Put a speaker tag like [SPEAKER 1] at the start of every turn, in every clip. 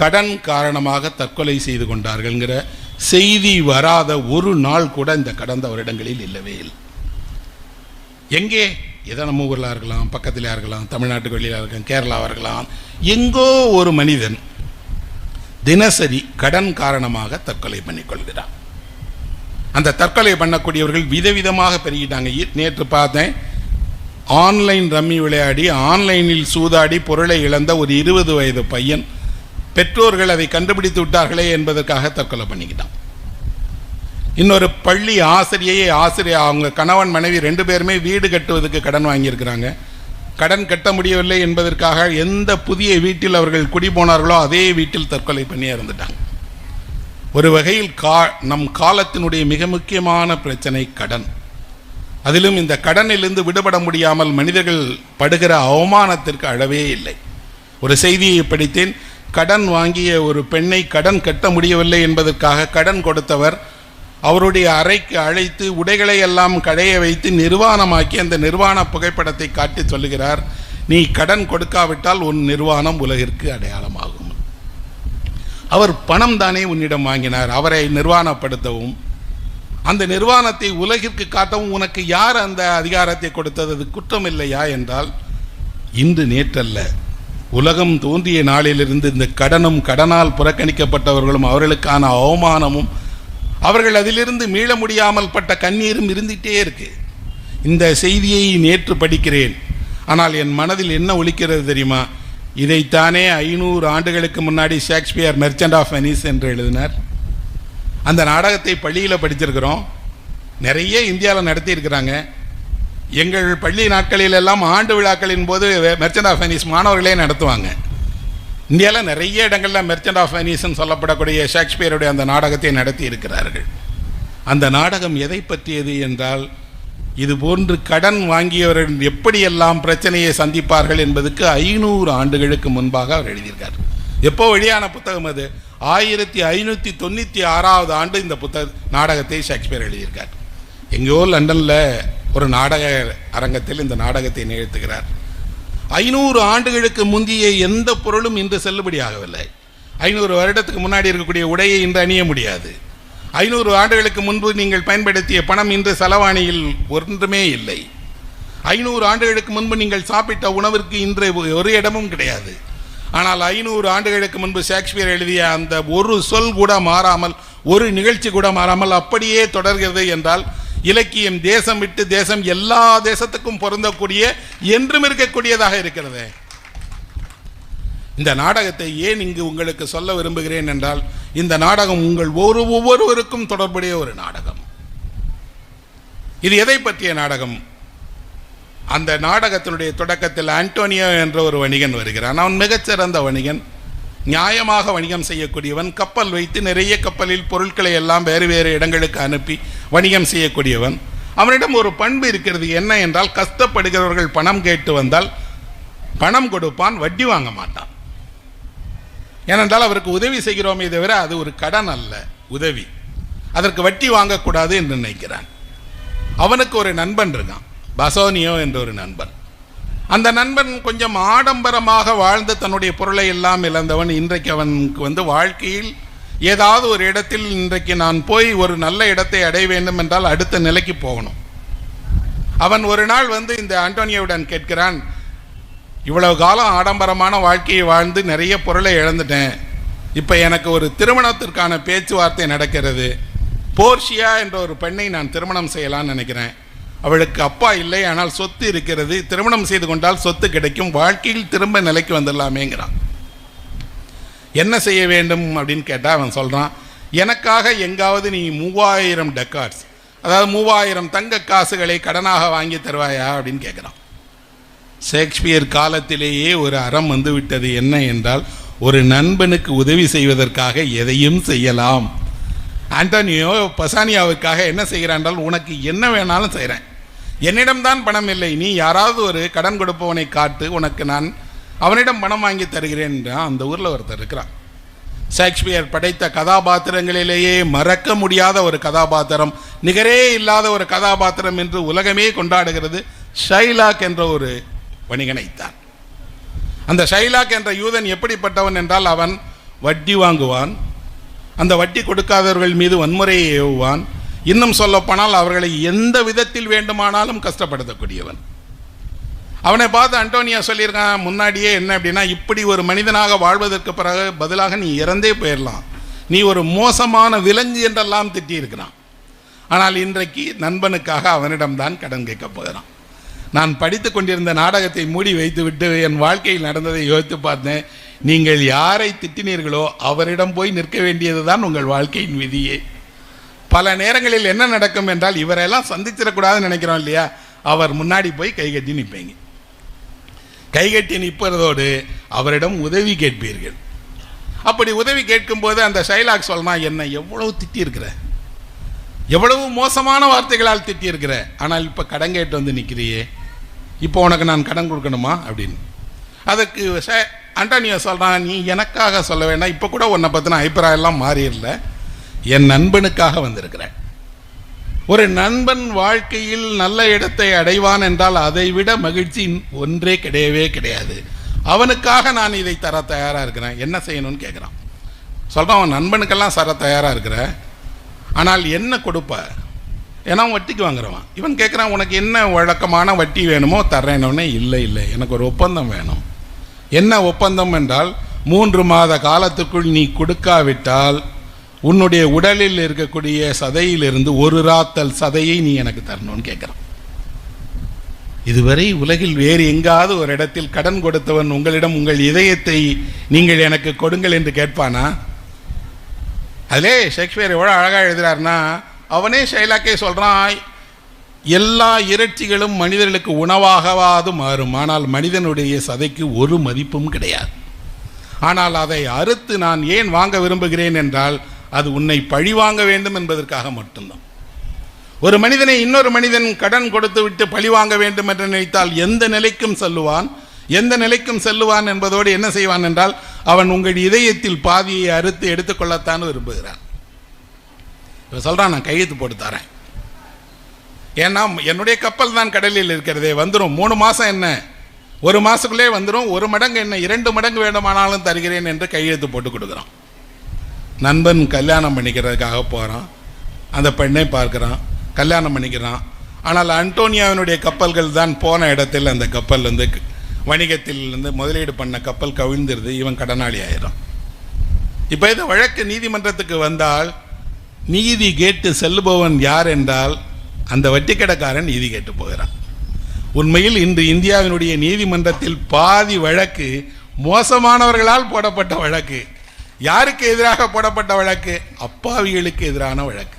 [SPEAKER 1] கடன் காரணமாக தற்கொலை செய்து கொண்டார்கள்ங்கிற செய்தி வராத ஒரு நாள் கூட இந்த கடந்த வருடங்களில் இல்லவே இல்லை. எங்கே எதை நம்ம ஊரில் இருக்கலாம், பக்கத்தில் இருக்கலாம், தமிழ்நாட்டுக்கு வெளியில் இருக்கலாம், கேரளாவாக இருக்கலாம், எங்கோ ஒரு மனிதன் தினசரி கடன் காரணமாக தற்கொலை பண்ணிக்கொள்கிறான். அந்த தற்கொலை பண்ணக்கூடியவர்கள் விதவிதமாக பெருகிட்டாங்க. நேற்று பார்த்தேன், ஆன்லைன் ரம்மி விளையாடி ஆன்லைனில் சூதாடி பொருளை இழந்த ஒரு 20 வயது பையன் பெற்றோர்கள் அதை கண்டுபிடித்து விட்டார்களே என்பதற்காக தற்கொலை பண்ணிக்கிட்டான். இன்னொரு பள்ளி ஆசிரியர் அவங்க கணவன் மனைவி 2 பேருமே வீடு கட்டுவதற்கு கடன் வாங்கியிருக்கிறாங்க. கடன் கட்ட முடியவில்லை என்பதற்காக எந்த புதிய வீட்டில் அவர்கள் குடி போனார்களோ அதே வீட்டில் தற்கொலை பண்ணி இறந்துட்டாங்க. ஒரு வகையில் நம் காலத்தினுடைய மிக முக்கியமான பிரச்சனை கடன். அதிலும் இந்த கடனிலிருந்து விடுபட முடியாமல் மனிதர்கள் படுகிற அவமானத்திற்கு அளவே இல்லை. ஒரு செய்தியை படித்தேன். கடன் வாங்கிய ஒரு பெண்ணை கடன் கட்ட முடியவில்லை என்பதற்காக கடன் கொடுத்தவர் அவருடைய அறைக்கு அழைத்து உடைகளை எல்லாம் கடைய வைத்து நிர்வாணமாக்கி அந்த நிர்வாண புகைப்படத்தை காட்டி சொல்லுகிறார், நீ கடன் கொடுக்காவிட்டால் உன் நிர்வாணம் உலகிற்கு அடையாளமாகும். அவர் பணம் தானே உன்னிடம் வாங்கினார். அவரை நிர்வாணப்படுத்தவும் அந்த நிர்வாணத்தை உலகிற்கு காட்டவும் உனக்கு யார் அந்த அதிகாரத்தை கொடுத்தது? அது குற்றம் இல்லையா என்றால், இன்று நேற்றல்ல, உலகம் தோன்றிய நாளிலிருந்து இந்த கடனும் கடனால் புறக்கணிக்கப்பட்டவர்களும் அவர்களுக்கான அவமானமும் அவர்கள் அதிலிருந்து மீள முடியாமல் பட்ட கண்ணீரும் இருந்துகிட்டே இருக்கு. இந்த செய்தியை நேற்று படிக்கிறேன். ஆனால் என் மனதில் என்ன ஒலிக்கிறது தெரியுமா? இதைத்தானே 500 ஆண்டுகளுக்கு முன்னாடி ஷேக்ஸ்பியர் மெர்ச்சன்ட் ஆஃப் வெனிஸ் என்று எழுதினார். அந்த நாடகத்தை பள்ளியில் படிச்சிருக்கிறோம். நிறைய இந்தியாவில் நடத்தியிருக்கிறாங்க. எங்கள் பள்ளி நாட்களிலெல்லாம் ஆண்டு விழாக்களின் போது மெர்ச்சன்ட் ஆஃப் வெனிஸ் மாணவர்களே நடத்துவாங்க. இந்தியாவில் நிறைய இடங்களில் மெர்ச்சன்ட் ஆஃப் வெனிஸ்ன்னு சொல்லப்படக்கூடிய ஷேக்ஸ்பியருடைய அந்த நாடகத்தை நடத்தி இருக்கிறார்கள். அந்த நாடகம் எதை பற்றியது என்றால், இது போன்று கடன் வாங்கியவர்கள் எப்படியெல்லாம் பிரச்சனையை சந்திப்பார்கள் என்பதுக்கு 500 ஆண்டுகளுக்கு முன்பாக அவர் எழுதியிருக்கார். எப்போ வெளியான புத்தகம் அது? 1596 ஆண்டு இந்த நாடகத்தை ஷேக்ஸ்பியர் எழுதியிருக்கார். எங்கேயோ லண்டனில் ஒரு நாடக அரங்கத்தில் இந்த நாடகத்தை நிகழ்த்துகிறார். 500 ஆண்டுகளுக்கு முந்தைய எந்த பொருளும் இன்று செல்லுபடியாகவில்லை. 500 வருடத்துக்கு முன்னாடி இருக்கக்கூடிய உடையை இன்று அணிய முடியாது. 500 ஆண்டுகளுக்கு முன்பு நீங்கள் பயன்படுத்திய பணம் இன்று செலவாணியில் ஒன்றுமே இல்லை. 500 ஆண்டுகளுக்கு முன்பு நீங்கள் சாப்பிட்ட உணவிற்கு இன்று ஒரு இடமும் கிடையாது. ஆனால் 500 ஆண்டுகளுக்கு முன்பு ஷேக்ஸ்பியர் எழுதிய அந்த ஒரு சொல் கூட மாறாமல், ஒரு நிகழ்ச்சி கூட மாறாமல் அப்படியே தொடர்கிறது என்றால், இலக்கியம் தேசம் விட்டு தேசம் எல்லா தேசத்துக்கும் பொருந்தக்கூடிய என்றும் இருக்கக்கூடியதாக இருக்கிறது. இந்த நாடகத்தை ஏன் இங்கு உங்களுக்கு சொல்ல விரும்புகிறேன் என்றால், இந்த நாடகம் உங்கள் ஒவ்வொருவருக்கும் தொடர்புடைய ஒரு நாடகம். இது எதை பற்றிய நாடகம்? அந்த நாடகத்தினுடைய தொடக்கத்தில் ஆண்டோனியோ என்ற ஒரு வணிகன் வருகிறான். அவன் மிகச்சிறந்த வணிகன், நியாயமாக வணிகம் செய்யக்கூடியவன், கப்பல் வைத்து நிறைய கப்பலில் பொருட்களை எல்லாம் வேறு வேறு இடங்களுக்கு அனுப்பி வணிகம் செய்யக்கூடியவன். அவனிடம் ஒரு பண்பு இருக்கிறது. என்ன என்றால், கஷ்டப்படுகிறவர்கள் பணம் கேட்டு வந்தால் பணம் கொடுப்பான், வட்டி வாங்க மாட்டான். ஏனென்றால் அவருக்கு உதவி செய்கிறோமே தவிர அது ஒரு கடன் அல்ல, உதவி. அதற்கு வட்டி வாங்கக்கூடாது என்று நினைக்கிறான். அவனுக்கு ஒரு நண்பன் இருக்கான், பசோனியோ என்ற ஒரு நண்பன். அந்த நண்பன் கொஞ்சம் ஆடம்பரமாக வாழ்ந்து தன்னுடைய பொருளை எல்லாம் இழந்தவன். இன்றைக்கு அவனுக்கு வாழ்க்கையில் ஏதாவது ஒரு இடத்தில் இன்றைக்கு நான் போய் ஒரு நல்ல இடத்தை அடைய வேண்டும் என்றால் அடுத்த நிலைக்கு போகணும். அவன் ஒரு நாள் இந்த ஆண்டோனியோவுடன் கேட்கிறான், இவ்வளவு காலம் ஆடம்பரமான வாழ்க்கையை வாழ்ந்து நிறைய பொருளை இழந்துட்டேன். இப்போ எனக்கு ஒரு திருமணத்திற்கான பேச்சுவார்த்தை நடக்கிறது. போர்ஷியா என்ற ஒரு பெண்ணை நான் திருமணம் செய்யலான்னு நினைக்கிறேன். அவளுக்கு அப்பா இல்லை, ஆனால் சொத்து இருக்கிறது. திருமணம் செய்து கொண்டால் சொத்து கிடைக்கும், வாழ்க்கையில் திரும்ப நிலைக்கு வந்துடலாமேங்கிறான். என்ன செய்ய வேண்டும் அப்படின்னு கேட்டால் அவன் சொல்கிறான், எனக்காக எங்காவது நீ 3000 டெக்கார்ட்ஸ், அதாவது 3000 தங்க காசுகளை கடனாக வாங்கி தருவாயா அப்படின்னு கேட்குறான். ஷேக்ஸ்பியர் காலத்திலேயே ஒரு அறம் வந்து விட்டது. என்ன என்றால், ஒரு நண்பனுக்கு உதவி செய்வதற்காக எதையும் செய்யலாம். ஆண்டோனியோ பசானியாவுக்காக என்ன செய்கிறான் என்றால், உனக்கு என்ன வேணாலும் செய்கிறேன், என்னிடம்தான் பணம் இல்லை, நீ யாராவது ஒரு கடன் கொடுப்பவனை காட்டு, உனக்கு நான் அவனிடம் பணம் வாங்கி தருகிறேன். அந்த ஊரில் ஒருத்தர் இருக்கிறான். ஷேக்ஸ்பியர் படைத்த கதாபாத்திரங்களிலேயே மறக்க முடியாத ஒரு கதாபாத்திரம், நிகரே இல்லாத ஒரு கதாபாத்திரம் என்று உலகமே கொண்டாடுகிறது ஷைலாக் என்ற ஒரு வணிகனைத்தான். அந்த ஷைலாக் என்ற யூதன் எப்படிப்பட்டவன் என்றால், அவன் வட்டி வாங்குவான், அந்த வட்டி கொடுக்காதவர்கள் மீது வன்முறையை ஏவுவான், இன்னும் சொல்லப்போனால் அவர்களை எந்த விதத்தில் வேண்டுமானாலும் கஷ்டப்படுத்தக்கூடியவன். அவனை பார்த்து அண்டோனியா சொல்லியிருக்கான் முன்னாடியே, என்ன அப்படின்னா, இப்படி ஒரு மனிதனாக வாழ்வதற்கு பிறகு பதிலாக நீ இறந்தே போயிடலாம், நீ ஒரு மோசமான விலங்கு என்றெல்லாம் திட்டியிருக்கிறான். ஆனால் இன்றைக்கு நண்பனுக்காக அவனிடம்தான் கடன் கேட்கப் போகிறான். நான் படித்து கொண்டிருந்த நாடகத்தை மூடி வைத்துவிட்டு என் வாழ்க்கையில் நடந்ததை யோசித்து பார்த்தேன். நீங்கள் யாரை திட்டினீர்களோ அவரிடம் போய் நிற்க வேண்டியது தான் உங்கள் வாழ்க்கையின் விதியே. பல நேரங்களில் என்ன நடக்கும் என்றால், இவரெல்லாம் சந்திச்சிடக்கூடாதுன்னு நினைக்கிறோம் இல்லையா, அவர் முன்னாடி போய் கைகட்டி நிற்பீங்க. கைகட்டி நிற்பதோடு அவரிடம் உதவி கேட்பீர்கள். அப்படி உதவி கேட்கும்போது அந்த ஷைலாக் சொல்லலாம், என்னை எவ்வளவு திட்டியிருக்கிற, எவ்வளவு மோசமான வார்த்தைகளால் திட்டியிருக்கிற, ஆனால் இப்போ கடன் கேட்டு வந்து நிற்கிறியே, இப்போ உனக்கு நான் கடன் கொடுக்கணுமா அப்படின்னு. அதுக்கு அண்டோனியோ சொல்கிறான், நீ எனக்காக சொல்ல வேண்டாம், இப்போ கூட உன்னை பற்றின அபிப்பிராயம்லாம் மாறிடல, என் நண்பனுக்காக வந்திருக்கிறேன். ஒரு நண்பன் வாழ்க்கையில் நல்ல இடத்தை அடைவான் என்றால் அதை விட மகிழ்ச்சி ஒன்றே கிடையவே கிடையாது. அவனுக்காக நான் இதை தர தயாராக இருக்கிறேன், என்ன செய்யணும்னு கேட்குறான். சொல்கிறான், அவன் நண்பனுக்கெல்லாம் தர தயாராக இருக்கிற, ஆனால் என்ன கொடுப்ப, ஏன்னா வட்டிக்கு வாங்குறவன். இவன் கேட்குறான், உனக்கு என்ன வழக்கமான வட்டி வேணுமோ தர்றேன்னொன்னே, இல்லை இல்லை எனக்கு ஒரு ஒப்பந்தம் வேணும். என்ன ஒப்பந்தம் என்றால், 3 மாத காலத்துக்குள் நீ கொடுக்காவிட்டால் உன்னுடைய உடலில் இருக்கக்கூடிய சதையிலிருந்து ஒரு ராத்தல் சதையை நீ எனக்கு தரணும்னு கேட்குறான். இதுவரை உலகில் வேறு எங்காவது ஒரு இடத்தில் கடன் கொடுத்தவன் உங்களிடம் உங்கள் இதயத்தை நீங்கள் எனக்கு கொடுங்கள் என்று கேட்பானா? அதிலே ஷேக்ஸ்பியர் எவ்வளோ அழகாக எழுதுகிறார்னா, அவனே ஷைலாக்கே சொல்கிறான், எல்லா இறைச்சிகளும் மனிதர்களுக்கு உணவாகவாது மாறும், ஆனால் மனிதனுடைய சதைக்கு ஒரு மதிப்பும் கிடையாது. ஆனால் அதை அறுத்து நான் ஏன் வாங்க விரும்புகிறேன் என்றால், அது உன்னை பழி வாங்க வேண்டும் என்பதற்காக மட்டும்தான். ஒரு மனிதனை இன்னொரு மனிதன் கடன் கொடுத்து விட்டு பழி வாங்க வேண்டும் என்று நினைத்தால் எந்த நிலைக்கும் செல்லுவான், எந்த நிலைக்கும் செல்லுவான் என்பதோடு என்ன செய்வான் என்றால், அவன் உங்கள் இதயத்தில் பாதியை அறுத்து எடுத்துக்கொள்ளத்தான் விரும்புகிறான். இவன் சொல்கிறான், நான் கையெழுத்து போட்டு தரேன், ஏன்னா என்னுடைய கப்பல் தான் கடலில் இருக்கிறதே, வந்துடும், 3 மாதம் என்ன, 1 மாதத்துக்குள்ளே வந்துடும், 1 மடங்கு என்ன 2 மடங்கு வேண்டுமானாலும் தருகிறேன் என்று கையெழுத்து போட்டு கொடுக்குறான். நண்பன் கல்யாணம் பண்ணிக்கிறதுக்காக போகிறான், அந்த பெண்ணை பார்க்குறான், கல்யாணம் பண்ணிக்கிறான். ஆனால் அண்டோனியாவினுடைய கப்பல்கள் தான் போன இடத்தில் அந்த கப்பல் வந்து வணிகத்தில் இருந்து முதலீடு பண்ண கப்பல் கவிழ்ந்துருது, இவன் கடனாளி ஆயிடும். இப்போ இந்த வழக்கு நீதிமன்றத்துக்கு வந்தால் நீதி கேட்டு செல்லுபவன் யார் என்றால் அந்த வட்டிக்கடைக்காரன் நீதி கேட்டு போகிறான். உண்மையில் இன்று இந்தியாவினுடைய நீதிமன்றத்தில் பாதி வழக்கு மோசமானவர்களால் போடப்பட்ட வழக்கு. யாருக்கு எதிராக போடப்பட்ட வழக்கு? அப்பாவிகளுக்கு எதிரான வழக்கு.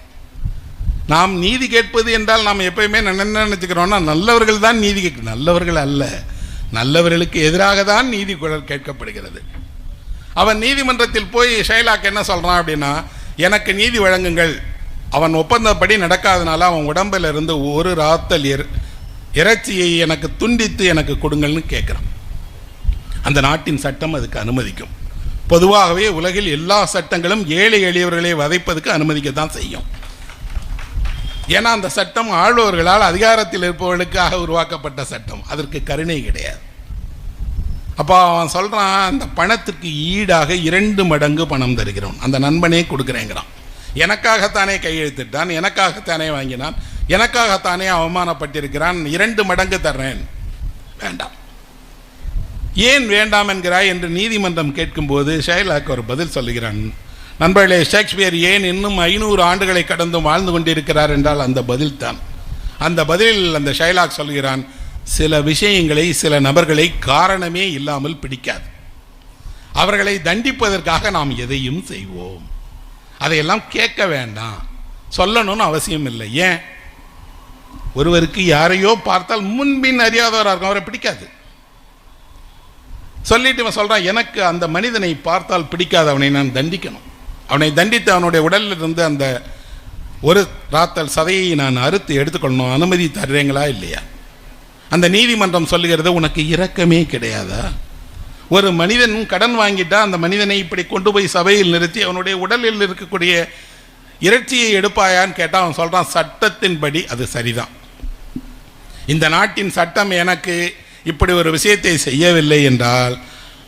[SPEAKER 1] நாம் நீதி கேட்பது என்றால் நாம் எப்பயுமே என்ன நினைச்சுக்கிறோம்னா, நல்லவர்கள் தான் நீதி கேட்க, நல்லவர்கள் அல்ல, நல்லவர்களுக்கு எதிராக தான் நீதி குரல் கேட்கப்படுகிறது. அவன் நீதிமன்றத்தில் போய் ஷைலாக் என்ன சொல்றான் அப்படின்னா, எனக்கு நீதி வழங்குங்கள், அவன் ஒப்பந்தப்படி நடக்காதனால அவன் உடம்பில் இருந்து ஒரு ராத்தல் இறைச்சியை எனக்கு துண்டித்து எனக்கு கொடுங்கள்னு கேட்குறான். அந்த நாட்டின் சட்டம் அதுக்கு அனுமதிக்கும். பொதுவாகவே உலகில் எல்லா சட்டங்களும் ஏழை எளியவர்களை வதைப்பதற்கு அனுமதிக்கத்தான் செய்யும். ஏன்னா அந்த சட்டம் ஆள்பவர்களால் அதிகாரத்தில் இருப்பவர்களுக்காக உருவாக்கப்பட்ட சட்டம், அதற்கு கருணை கிடையாது. அப்போ அவன் சொல்கிறான், அந்த பணத்துக்கு ஈடாக 2 மடங்கு பணம் தருகிறோம், அந்த நண்பனே கொடுக்குறேங்கிறான். எனக்காகத்தானே கையெழுத்திட்டான், எனக்காகத்தானே வாங்கினான், எனக்காகத்தானே அவமானப்பட்டிருக்கிறான், 2 மடங்கு தர்றேன். வேண்டாம். ஏன் வேண்டாம் என்கிறாய் என்று நீதிமன்றம் கேட்கும்போது ஷைலாக் ஒரு பதில் சொல்லுகிறான். நண்பர்களே, ஷேக்ஸ்பியர் ஏன் இன்னும் 500 ஆண்டுகளை கடந்தும் வாழ்ந்து கொண்டிருக்கிறார் என்றால் அந்த பதில் தான். அந்த பதிலில் அந்த ஷைலாக் சொல்கிறான், சில விஷயங்களை, சில நபர்களை காரணமே இல்லாமல் பிடிக்காது, அவர்களை தண்டிப்பதற்காக நாம் எதையும் செய்வோம், அதையெல்லாம் கேட்க வேண்டாம், சொல்லணும்னு அவசியம் இல்லை. ஏன்? ஒருவருக்கு யாரையோ பார்த்தால் முன்பின் அறியாதவராக இருக்கும், அவரை பிடிக்காது. சொல்லிட்டு இவன் சொல்கிறான், எனக்கு அந்த மனிதனை பார்த்தால் பிடிக்காது, அவனை நான் தண்டிக்கணும், அவனை தண்டித்து அவனுடைய உடலில் இருந்து அந்த ஒரு ராத்தல் சதையை நான் அறுத்து எடுத்துக்கொள்ளணும், அனுமதி தர்றீங்களா இல்லையா? அந்த நீதிமன்றம் சொல்லுகிறது, உனக்கு இரக்கமே கிடையாதா? ஒரு மனிதன் கடன் வாங்கிட்டா அந்த மனிதனை இப்படி கொண்டு போய் சபையில் நிறுத்தி அவனுடைய உடலில் இருக்கக்கூடிய இறைச்சியை எடுப்பாயான்னு கேட்டால் அவன் சொல்கிறான், சட்டத்தின்படி அது சரிதான், இந்த நாட்டின் சட்டம் எனக்கு இப்படி ஒரு விஷயத்தை செய்யவில்லை என்றால்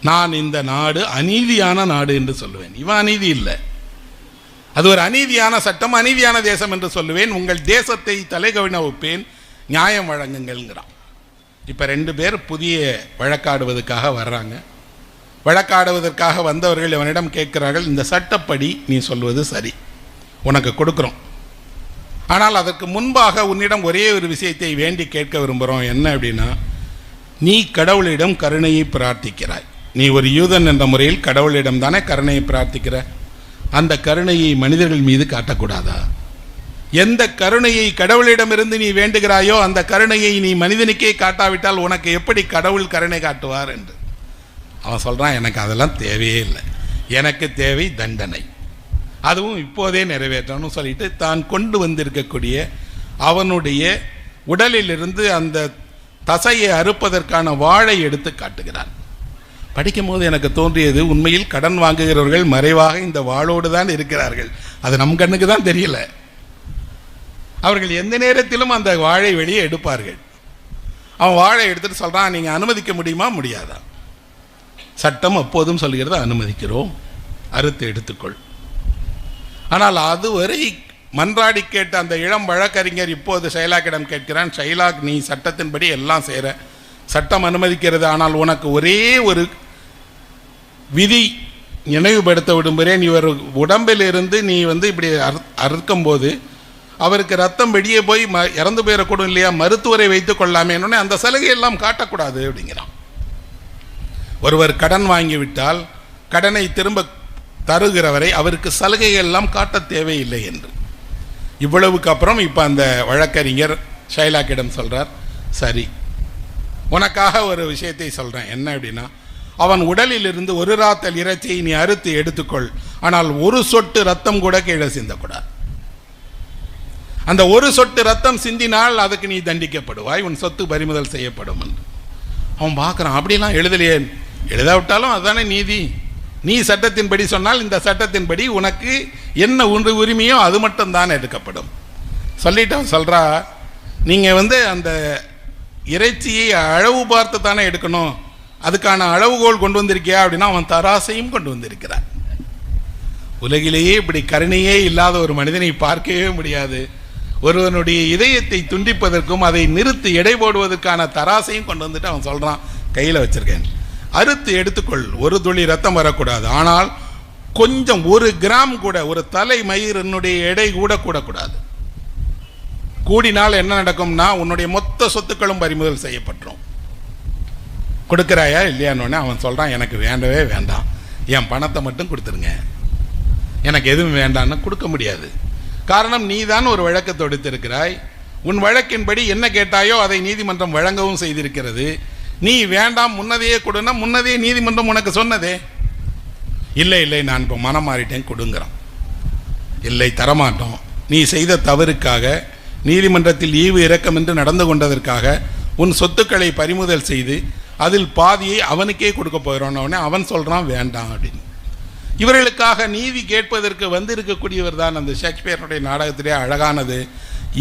[SPEAKER 1] நான் இந்த நாடு அநீதியான நாடு என்று சொல்லுவேன். இவன் அநீதி இல்லை, அது ஒரு அநீதியான சட்டம், அநீதியான தேசம் என்று சொல்லுவேன். உங்கள் தேசத்தை தலைகவின வைப்பேன், நியாயம் வழங்குங்கள்ங்கிறான். இப்போ 2 பேர் புதிய வழக்காடுவதற்காக வர்றாங்க. வழக்காடுவதற்காக வந்தவர்கள் இவனிடம் கேட்கிறார்கள், இந்த சட்டப்படி நீ சொல்வது சரி, உனக்கு கொடுக்குறோம், ஆனால் அதற்கு முன்பாக உன்னிடம் ஒரே ஒரு விஷயத்தை வேண்டி கேட்க விரும்புகிறோம். என்ன அப்படின்னா, நீ கடவுளிடம் கருணையை பிரார்த்திக்கிறாய், நீ ஒரு யூதன் என்ற முறையில் கடவுளிடம் தானே கருணையை பிரார்த்திக்கிற, அந்த கருணையை மனிதர்கள் மீது காட்டக்கூடாதா? எந்த கருணையை கடவுளிடமிருந்து நீ வேண்டுகிறாயோ அந்த கருணையை நீ மனிதனுக்கே காட்டாவிட்டால் உனக்கு எப்படி கடவுள் கருணை காட்டுவார் என்று அவன் சொல்கிறான். எனக்கு அதெல்லாம் தேவையே இல்லை, எனக்கு தேவை தண்டனை, அதுவும் இப்போதே நிறைவேற்றணும்னு சொல்லிட்டு தான் கொண்டு வந்திருக்கக்கூடிய அவனுடைய உடலிலிருந்து அந்த தசையை அறுப்பதற்கான வாளை எடுத்து காட்டுகிறான். படிக்கும் போது எனக்கு தோன்றியது, உண்மையில் கடன் வாங்குகிறவர்கள் மறைவாக இந்த வாளோடு தான் இருக்கிறார்கள், அது நம் கண்ணுக்கு தான் தெரியல. அவர்கள் எந்த நேரத்திலும் அந்த வாழை வெளியே எடுப்பார்கள். அவன் வாழை எடுத்துட்டு சொல்கிறான், நீங்கள் அனுமதிக்க முடியுமா முடியாதா? சட்டம் அப்போதும் சொல்கிறது, அனுமதிக்கிறோம், அறுத்து எடுத்துக்கொள். ஆனால் அதுவரை மன்றாடி கேட்ட அந்த இளம் வழக்கறிஞர் இப்போது ஷைலாக்கிடம் கேட்கிறான், ஷைலாக், நீ சட்டத்தின்படி எல்லாம் செய்கிற, சட்டம் அனுமதிக்கிறது, ஆனால் உனக்கு ஒரே ஒரு விதி நினைவுபடுத்த விடும்புகிறேன். இவர் உடம்பில் இருந்து நீ இப்படி அறுக்கும்போது அவருக்கு ரத்தம் வெளியே போய் இறந்து போயிடக்கூடும் இல்லையா, மருத்துவரை வைத்துக் கொள்ளாமேன்னு அந்த சலுகையெல்லாம் காட்டக்கூடாது அப்படிங்கிறான். ஒருவர் கடன் வாங்கிவிட்டால் கடனை திரும்ப தருகிறவரை அவருக்கு சலுகையெல்லாம் காட்ட தேவையில்லை என்று. இவ்வளவுக்கு அப்புறம் இப்போ அந்த வழக்கறிஞர் ஷைலாக்கிடம் சொல்கிறார், சரி, உனக்காக ஒரு விஷயத்தை சொல்கிறேன். என்ன அப்படின்னா, அவன் உடலில் இருந்து ஒரு ராத்தல் இறைச்சியை நீ அறுத்து எடுத்துக்கொள், ஆனால் ஒரு சொட்டு ரத்தம் கூட கீழே சிந்தக்கூடாது. அந்த ஒரு சொட்டு ரத்தம் சிந்தினால் அதுக்கு நீ தண்டிக்கப்படுவாய், உன் சொத்து பறிமுதல் செய்யப்படும் என்று. அவன் பார்க்குறான், அப்படிலாம் எழுதலையே, எழுதாவிட்டாலும் அதுதானே நீதி, நீ சட்டத்தின்படி சொன்னால் இந்த சட்டத்தின்படி உனக்கு என்ன உரிமையோ அது மட்டும் தான் எடுக்கப்படும் சொல்லிட்டு அவன் சொல்கிறா, நீங்கள் அந்த இறைச்சியை அளவு பார்த்து தானே எடுக்கணும், அதுக்கான அளவுகோல் கொண்டு வந்திருக்கியா அப்படின்னா அவன் தராசையும் கொண்டு வந்திருக்கிறான். உலகிலேயே இப்படி கருணையே இல்லாத ஒரு மனிதனை பார்க்கவே முடியாது. ஒருவனுடைய இதயத்தை துண்டிப்பதற்கும் அதை நிறுத்தி எடை போடுவதற்கான தராசையும் கொண்டு வந்துட்டு அவன் சொல்கிறான், கையில் வச்சிருக்கேன், அறுத்து எடுத்துக்கொள், ஒரு துளி ரத்தம் வரக்கூடாது, ஆனால் கொஞ்சம் 1 கிராம் கூட, ஒரு தலை மயிரினுடைய எடை கூட கூடக்கூடாது. கூடினால் என்ன நடக்கும்னா உன்னுடைய மொத்த சொத்துக்களும் பறிமுதல் செய்யப்பட்டுரும். கொடுக்குறாயா இல்லையான்னு அவன் சொல்கிறான், எனக்கு வேண்டவே வேண்டாம், என் பணத்தை மட்டும் கொடுத்துருங்க, எனக்கு எதுவும் வேண்டான்னு கொடுக்க முடியாது. காரணம், நீ தான் ஒரு வழக்கு தொடுத்திருக்கிறாய், உன் வழக்கின்படி என்ன கேட்டாயோ அதை நீதிமன்றம் வழங்கவும் செய்திருக்கிறது. நீ வேண்டாம் முன்னதையே கொடுன்னா முன்னதே நீதிமன்றம் உனக்கு சொன்னதே. இல்லை இல்லை, நான் இப்போ மனம் மாறிட்டேன் கொடுங்கிறான். இல்லை, தரமாட்டோம், நீ செய்த தவறுக்காக நீதிமன்றத்தில் ஈவு இரக்கம் என்று நடந்து கொண்டதற்காக உன் சொத்துக்களை பறிமுதல் செய்து அதில் பாதியை அவனுக்கே கொடுக்க போகிறோன்னே அவன் சொல்கிறான் வேண்டாம் அப்படின்னு. இவர்களுக்காக நீதி கேட்பதற்கு வந்திருக்கக்கூடியவர் தான் அந்த ஷேக்ஸ்பியருடைய நாடகத்திலே அழகானது.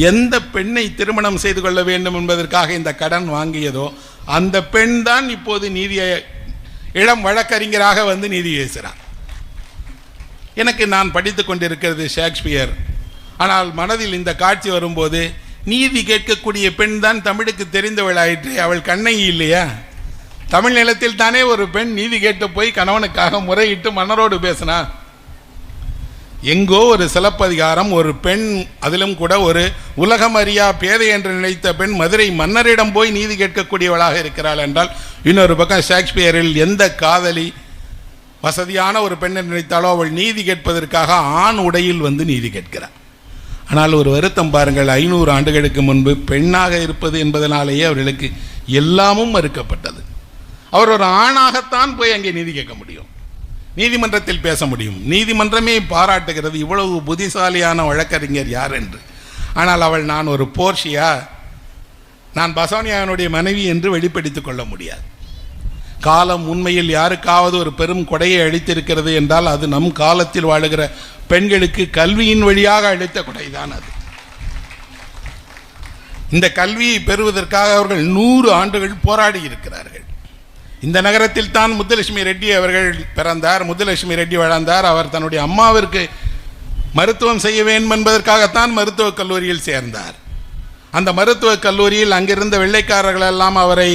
[SPEAKER 1] எந்த பெண்ணை திருமணம் செய்து கொள்ள வேண்டும் என்பதற்காக இந்த கடன் வாங்கியதோ அந்த பெண் தான் இப்போது நீதியை இளம் வழக்கறிஞராக வந்து நீதி பேசுகிறார். எனக்கு நான் படித்து கொண்டிருக்கிறது ஷேக்ஸ்பியர், ஆனால் மனதில் இந்த காட்சி வரும்போது நீதி கேட்கக்கூடிய பெண் தான் தமிழுக்கு தெரிந்தவளாயிற்று, அவள் கண்ணகி இல்லையா? தமிழ் நிலத்தில் தானே ஒரு பெண் நீதி கேட்டு போய் கணவனுக்காக முறையிட்டு மன்னரோடு பேசினா. எங்கோ ஒரு சிலப்பதிகாரம், ஒரு பெண், அதிலும் கூட ஒரு உலகம் அறியா பேதை என்று நினைத்த பெண் மதுரை மன்னரிடம் போய் நீதி கேட்கக்கூடியவளாக இருக்கிறாள் என்றால், இன்னொரு பக்கம் ஷேக்ஸ்பியரில் எந்த காதலி வசதியான ஒரு பெண்ணை நினைத்தாலோ அவள் நீதி கேட்பதற்காக ஆண் உடையில் வந்து நீதி கேட்கிறாள். ஆனால் ஒரு வருத்தம் பாருங்கள், 500 ஆண்டுகளுக்கு முன்பு பெண்ணாக இருப்பது என்பதனாலேயே அவர்களுக்கு எல்லாமும் மறுக்கப்பட்டது. அவர் ஒரு ஆணாகத்தான் போய் அங்கே நீதி கேட்க முடியும், நீதிமன்றத்தில் பேச முடியும். நீதிமன்றமே பாராட்டுகிறது இவ்வளவு புத்திசாலியான வழக்கறிஞர் யார் என்று. ஆனால் அவள் நான் ஒரு போர்ஷியா, நான் பசோனியாவினுடைய மனைவி என்று வெளிப்படுத்திக் கொள்ள முடியாது. காலம் உண்மையில் யாருக்காவது ஒரு பெரும் கொடையை அளித்திருக்கிறது என்றால் அது நம் காலத்தில் வாழுகிற பெண்களுக்கு கல்வியின் வழியாக அளித்த கொடைதான் அது. இந்த கல்வியை பெறுவதற்காக அவர்கள் 100 ஆண்டுகள் போராடி இருக்கிறார்கள். இந்த நகரத்தில் தான் முத்துலட்சுமி ரெட்டி அவர்கள் பிறந்தார், முத்துலட்சுமி ரெட்டி வளர்ந்தார். அவர் தன்னுடைய அம்மாவிற்கு மருத்துவம் செய்ய வேண்டும் என்பதற்காகத்தான் மருத்துவக் கல்லூரியில் சேர்ந்தார். அந்த மருத்துவக் கல்லூரியில் அங்கிருந்த வெள்ளைக்காரர்கள் எல்லாம் அவரை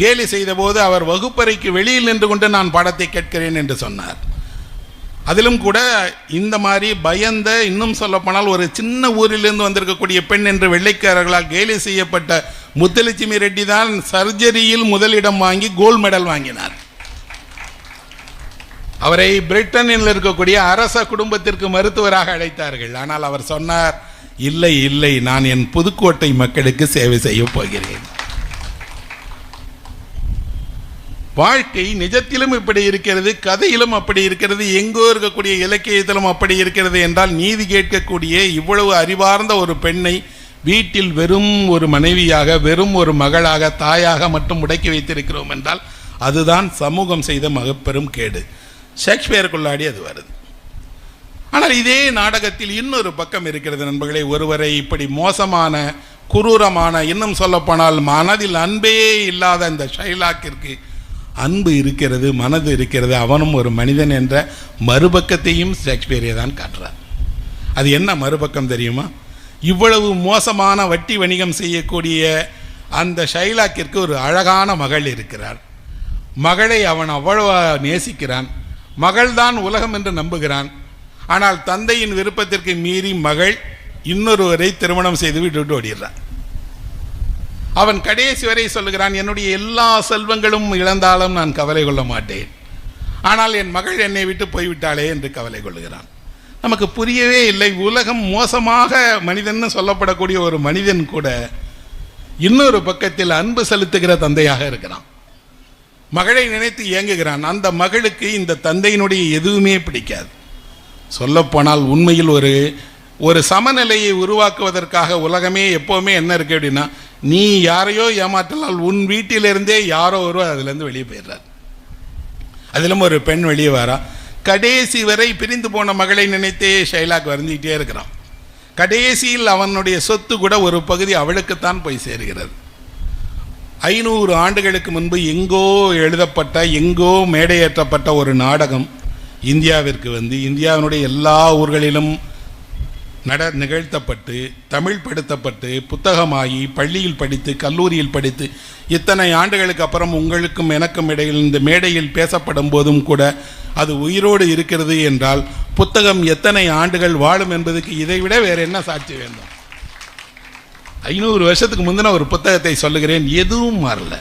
[SPEAKER 1] கேலி செய்த போது அவர் வகுப்பறைக்கு வெளியில் நின்று கொண்டு நான் பாடத்தை கேட்கிறேன் என்று சொன்னார். அதிலும் கூட இந்த மாதிரி பயந்த, இன்னும் சொல்லப்போனால் ஒரு சின்ன ஊரிலிருந்து வந்திருக்கக்கூடிய பெண் என்று வெள்ளைக்காரர்களால் கேலி செய்யப்பட்ட முத்துலட்சுமி ரெட்டி தான் சர்ஜரியில் முதலிடம் வாங்கி கோல்டு மெடல் வாங்கினார். அவரை பிரிட்டனில் இருக்கக்கூடிய அரச குடும்பத்திற்கு மருத்துவராக அழைத்தார்கள். ஆனால் அவர் சொன்னார், இல்லை இல்லை, நான் என் புதுக்கோட்டை மக்களுக்கு சேவை செய்ய போகிறேன். வாழ்க்கை நிஜத்திலும் இப்படி இருக்கிறது, கதையிலும் அப்படி இருக்கிறது, எங்கோ இருக்கக்கூடிய இலக்கியத்திலும் அப்படி இருக்கிறது என்றால் நீதி கேட்கக்கூடிய இவ்வளவு அறிவார்ந்த ஒரு பெண்ணை வீட்டில் வெறும் ஒரு மனைவியாக, வெறும் ஒரு மகளாக, தாயாக மட்டும் முடக்கி வைத்திருக்கிறோம் என்றால் அதுதான் சமூகம் செய்த மகப்பெரும் கேடு. ஷேக்ஸ்பியருக்குள்ளாடி அது வருது. ஆனால் இதே நாடகத்தில் இன்னொரு பக்கம் இருக்கிறது நண்பர்களே. ஒருவரை இப்படி மோசமான, குரூரமான, இன்னும் சொல்லப்போனால் மனதில் அன்பே இல்லாத இந்த ஷைலாக்கிற்கு அன்பு இருக்கிறது, மனது இருக்கிறது, அவனும் ஒரு மனிதன் என்ற மறுபக்கத்தையும் ஷேக்ஸ்பியரே தான் காட்டுறார். அது என்ன மறுபக்கம் தெரியுமா? இவ்வளவு மோசமான வட்டி வணிகம் செய்யக்கூடிய அந்த ஷைலாக்கிற்கு ஒரு அழகான மகள் இருக்கிறார். மகளை அவன் அவ்வளவு நேசிக்கிறான். மகள்தான் உலகம் என்று நம்புகிறான். ஆனால் தந்தையின் விருப்பத்திற்கு மீறி மகள் இன்னொருவரை திருமணம் செய்து விட்டு ஓடிடுறான். அவன் கடைசி வரை சொல்லுகிறான், என்னுடைய எல்லா செல்வங்களும் இழந்தாலும் நான் கவலை கொள்ள மாட்டேன், ஆனால் என் மகள் என்னை விட்டு போய்விட்டாளே என்று கவலை கொள்ளுகிறான். நமக்கு புரியவே இல்லை. உலகம் மோசமாக மனிதன் சொல்லப்படக்கூடிய ஒரு மனிதன் கூட இன்னொரு பக்கத்தில் அன்பு செலுத்துகிற தந்தையாக இருக்கிறான். மகளை நினைத்து இயங்குகிறான். அந்த மகளுக்கு இந்த தந்தையினுடைய எதுவுமே பிடிக்காது. சொல்லப்போனால் உண்மையில் ஒரு சமநிலையை உருவாக்குவதற்காக உலகமே எப்போவுமே என்ன இருக்கு அப்படின்னா, நீ யாரையோ ஏமாற்றலால் உன் வீட்டிலிருந்தே யாரோ ஒருவர் அதுலேருந்து வெளியே போயிடுறார். அதிலும் ஒரு பெண் வெளியே வரா. கடைசி வரை பிரிந்து போன மகளை நினைத்தே ஷைலாக் வருந்திக்கிட்டே இருக்கிறான். கடைசியில் அவனுடைய சொத்து கூட ஒரு பகுதி அவளுக்குத்தான் போய் சேருகிறது. 500 ஆண்டுகளுக்கு முன்பு எங்கோ எழுதப்பட்ட, எங்கோ மேடையேற்றப்பட்ட ஒரு நாடகம் இந்தியாவிற்கு வந்து இந்தியாவினுடைய எல்லா ஊர்களிலும் நிகழ்த்தப்பட்டு, தமிழ் படுத்தப்பட்டு, புத்தகமாகி, பள்ளியில் படித்து, கல்லூரியில் படித்து, இத்தனை ஆண்டுகளுக்கு அப்புறம் உங்களுக்கும் எனக்கும் இடையில் இந்த மேடையில் பேசப்படும் போதும் கூட அது உயிரோடு இருக்கிறது என்றால் புத்தகம் எத்தனை ஆண்டுகள் வாழும் என்பதுக்கு இதைவிட வேறு என்ன சாட்சி வேண்டும்? 500 வருஷத்துக்கு முந்தின ஒரு புத்தகத்தை சொல்லுகிறேன், எதுவும் மாறல.